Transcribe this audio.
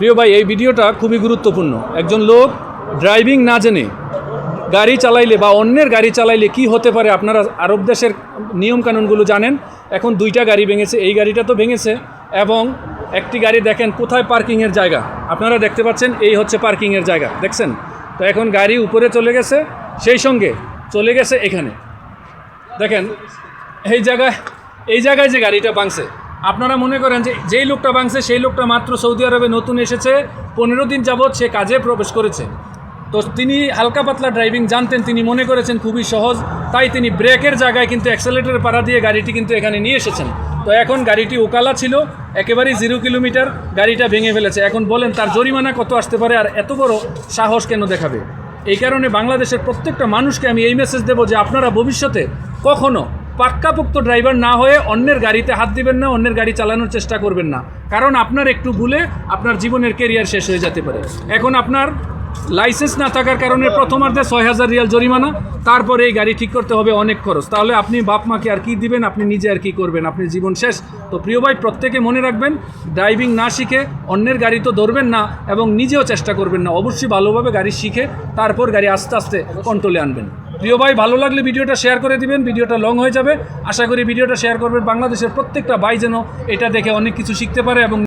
প্রিয় ভাই, এই ভিডিওটা খুবই গুরুত্বপূর্ণ। একজন লোক ড্রাইভিং না জেনে গাড়ি চালাইলে বা অন্যের গাড়ি চালাইলে কি হতে পারে, আপনারা আরব দেশের নিয়মকানুনগুলো জানেন। এখন দুইটা গাড়ি ভেঙেছে, এই গাড়িটা তো ভেঙেছে, এবং একটি গাড়ি দেখেন কোথায় পার্কিংয়ের জায়গা, আপনারা দেখতে পাচ্ছেন এই হচ্ছে পার্কিংয়ের জায়গা, দেখছেন তো। এখন গাড়ি উপরে চলে গেছে, সেই সঙ্গে চলে গেছে এখানে দেখেন এই জায়গায় যে গাড়িটা ভাঙছে, আপনারা মনে করেন যে যেই লোকটা ভাঙছে সেই লোকটা মাত্র সৌদি আরবে নতুন এসেছে, 15 দিন যাবৎ সে কাজে প্রবেশ করেছে। তো তিনি হালকা পাতলা ড্রাইভিং জানতেন, তিনি মনে করেছেন খুবই সহজ, তাই তিনি ব্রেকের জায়গায় কিন্তু অ্যাক্সেলেটর পাড়া দিয়ে গাড়িটি কিন্তু এখানে নিয়ে এসেছেন। তো এখন গাড়িটি ওকালা ছিল, একেবারেই 0 কিলোমিটার, গাড়িটা ভেঙে ফেলেছে। এখন বলেন তার জরিমানা কত আসতে পারে, আর এত বড় সাহস কেন দেখাবে? এই কারণে বাংলাদেশের প্রত্যেকটা মানুষকে আমি এই মেসেজ দেবো যে আপনারা ভবিষ্যতে কখনো পাক্কাপোক্ত ড্রাইভার না হয়ে অন্যের গাড়িতে হাত দিবেন না, অন্যের গাড়ি চালানোর চেষ্টা করবেন না, কারণ আপনার একটু ভুলে আপনার জীবনের কেরিয়ার শেষ হয়ে যেতে পারে। এখন আপনার লাইসেন্স না থাকার কারণে প্রথমার্ধে 6000 রিয়াল জরিমানা, তারপরে এই গাড়ি ঠিক করতে হবে অনেক খরচ। তাহলে আপনি বাপ মাকে আর কি দিবেন, আপনি নিজে আর কি করবেন, আপনি জীবন শেষ। তো প্রিয় ভাই, প্রত্যেকে মনে রাখবেন, ড্রাইভিং না শিখে অন্যের গাড়ি তো ধরবেন না, এবং নিজেও চেষ্টা করবেন না। অবশ্যই ভালোভাবে গাড়ি শিখে তারপর গাড়ি আস্তে আস্তে কন্ট্রোলে আনবেন। প্রিয় ভাই, ভালো লাগলে ভিডিওটা শেয়ার করে দিবেন, ভিডিওটা লং হয়ে যাবে। আশা করি ভিডিওটা শেয়ার করবেন, বাংলাদেশের প্রত্যেকটা ভাই যেন এটা দেখে অনেক কিছু শিখতে পারে এবং